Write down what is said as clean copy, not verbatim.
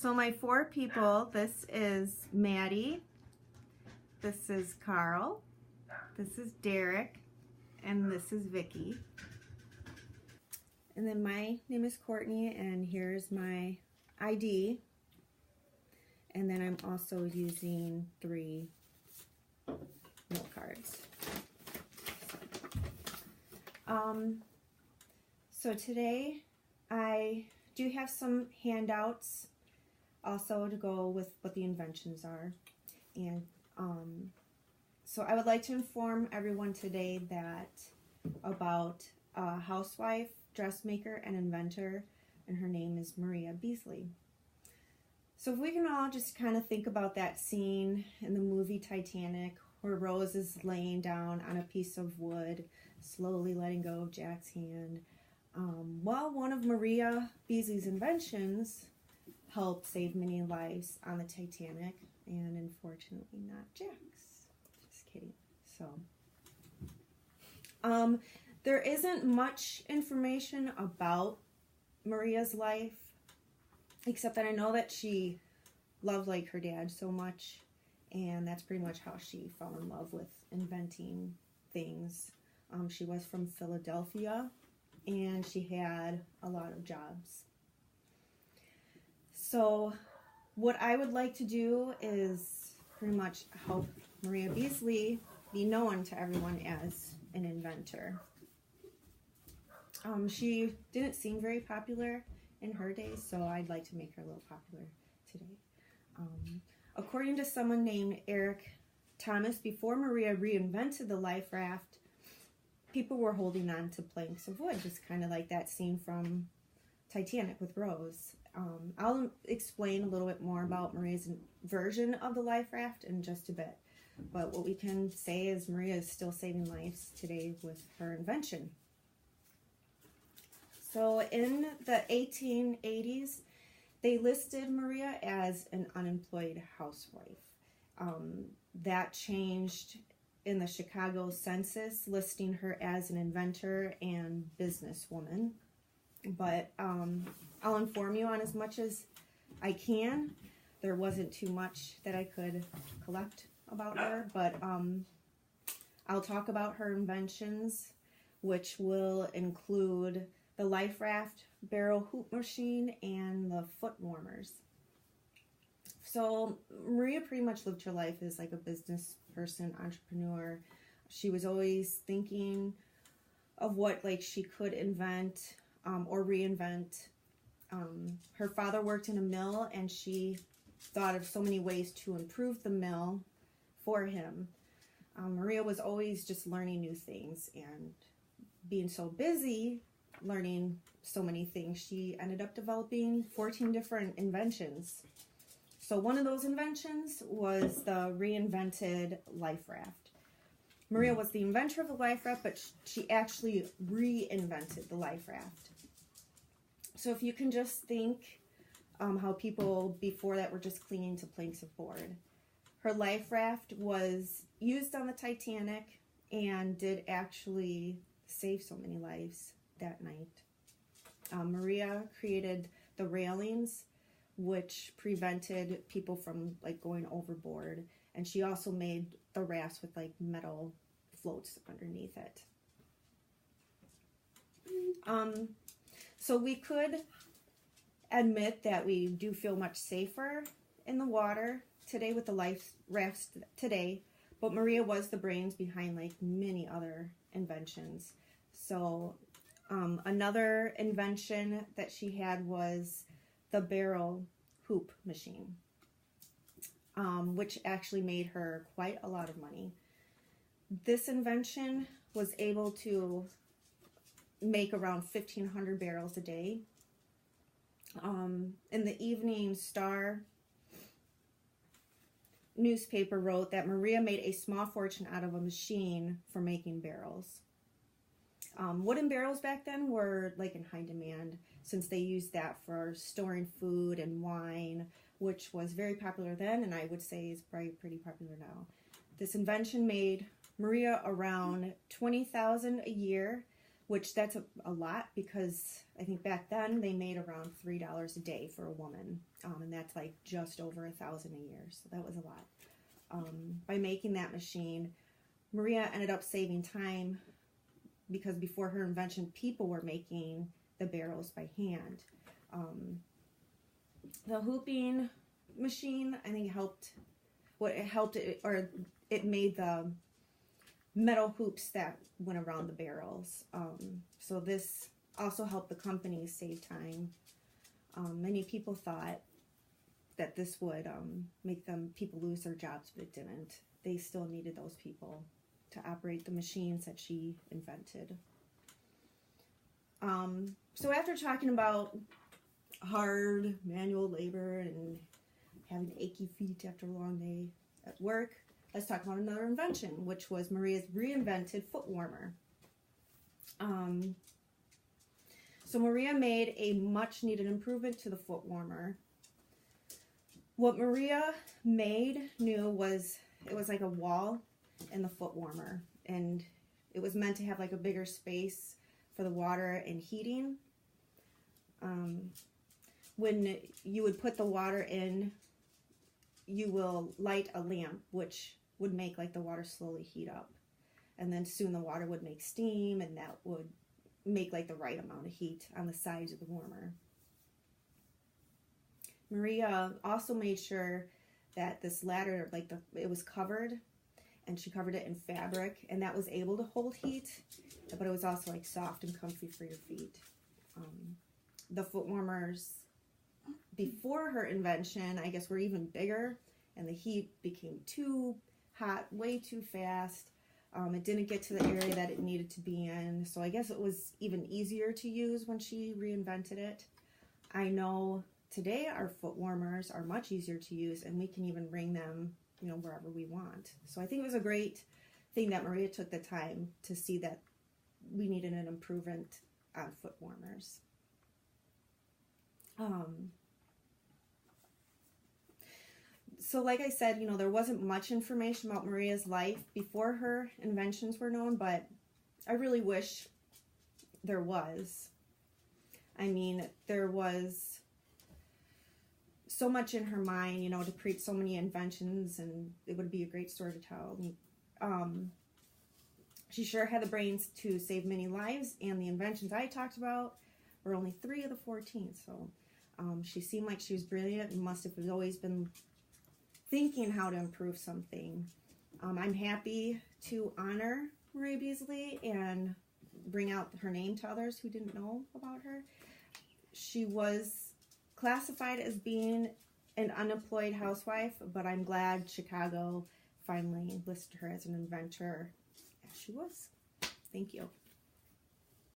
So my four people, this is Maddie, this is Carl, this is Derek, and this is Vicky. And then my name is Courtney, and here's my ID. And then I'm also using 3 note cards. So today I do have some handouts also to go with what the inventions are. And so I would like to inform everyone today that about a housewife, dressmaker, and inventor, and her name is Maria Beasley. So if we can all just kind of think about that scene in the movie Titanic where Rose is laying down on a piece of wood, slowly letting go of Jack's hand, while one of Maria Beasley's inventions helped save many lives on the Titanic, and unfortunately not Jack's. Just kidding. So, there isn't much information about Maria's life, except that I know that she loved like her dad so much, and that's pretty much how she fell in love with inventing things. She was from Philadelphia, and she had a lot of jobs. So what I would like to do is pretty much help Maria Beasley be known to everyone as an inventor. She didn't seem very popular in her days, so I'd like to make her a little popular today. According to someone named Eric Thomas, before Maria reinvented the life raft, people were holding on to planks of wood, just kind of like that scene from Titanic with Rose. I'll explain a little bit more about Maria's version of the life raft in just a bit. But what we can say is Maria is still saving lives today with her invention. So in the 1880s, they listed Maria as an unemployed housewife. That changed in the Chicago census, listing her as an inventor and businesswoman. But I'll inform you on as much as I can. There wasn't too much that I could collect about her, but I'll talk about her inventions, which will include the life raft, barrel hoop machine, and the foot warmers. So Maria pretty much lived her life as like a business person, entrepreneur. She was always thinking of what like she could invent or reinvent. Her father worked in a mill, and she thought of so many ways to improve the mill for him. Maria was always just learning new things, and being so busy learning so many things, she ended up developing 14 different inventions. So one of those inventions was the reinvented life raft. Maria was the inventor of the life raft, but she actually reinvented the life raft. So if you can just think how people before that were just clinging to planks of board. Her life raft was used on the Titanic and did actually save so many lives that night. Maria created the railings, which prevented people from like going overboard, and she also made the rafts with like metal floats underneath it. So we could admit that we do feel much safer in the water today with the life rafts today, but Maria was the brains behind like many other inventions. So another invention that she had was the barrel hoop machine, which actually made her quite a lot of money. This invention was able to make around 1,500 barrels a day. In the Evening Star newspaper wrote that Maria made a small fortune out of a machine for making barrels. Wooden barrels back then were like in high demand, since they used that for storing food and wine, which was very popular then, and I would say is probably pretty popular now. This invention made Maria around $20,000 a year, which that's a lot, because I think back then they made around $3 a day for a woman, and that's like just over $1,000 a year, so that was a lot. By making that machine, Maria ended up saving time, because before her invention, people were making the barrels by hand. The hooping machine, I think, it made the metal hoops that went around the barrels. So this also helped the company save time. Many people thought that this would make people lose their jobs, but it didn't. They still needed those people to operate the machines that she invented. So after talking about hard manual labor and having achy feet after a long day at work, let's talk about another invention, which was Maria's reinvented foot warmer. So Maria made a much needed improvement to the foot warmer. What Maria made new was, it was like a wall in the foot warmer, and it was meant to have like a bigger space for the water and heating. When you would put the water in, you will light a lamp, which would make like the water slowly heat up, and then soon the water would make steam, and that would make like the right amount of heat on the sides of the warmer. Maria also made sure that this ladder, it was covered, and she covered it in fabric, and that was able to hold heat, but it was also like soft and comfy for your feet. The foot warmers before her invention, I guess, were even bigger, and the heat became too hot way too fast. It didn't get to the area that it needed to be in, so I guess it was even easier to use when she reinvented it. I know today our foot warmers are much easier to use, and we can even bring them, wherever we want. So I think it was a great thing that Maria took the time to see that we needed an improvement on foot warmers. So like I said, there wasn't much information about Maria's life before her inventions were known, but I really wish there was. I mean, there was so much in her mind, to create so many inventions, and it would be a great story to tell. She sure had the brains to save many lives, and the inventions I talked about were only 3 of the 14, so she seemed like she was brilliant and must have always been thinking how to improve something. I'm happy to honor Maria Beasley and bring out her name to others who didn't know about her. She was classified as being an unemployed housewife, but I'm glad Chicago finally listed her as an inventor, as she was. Thank you.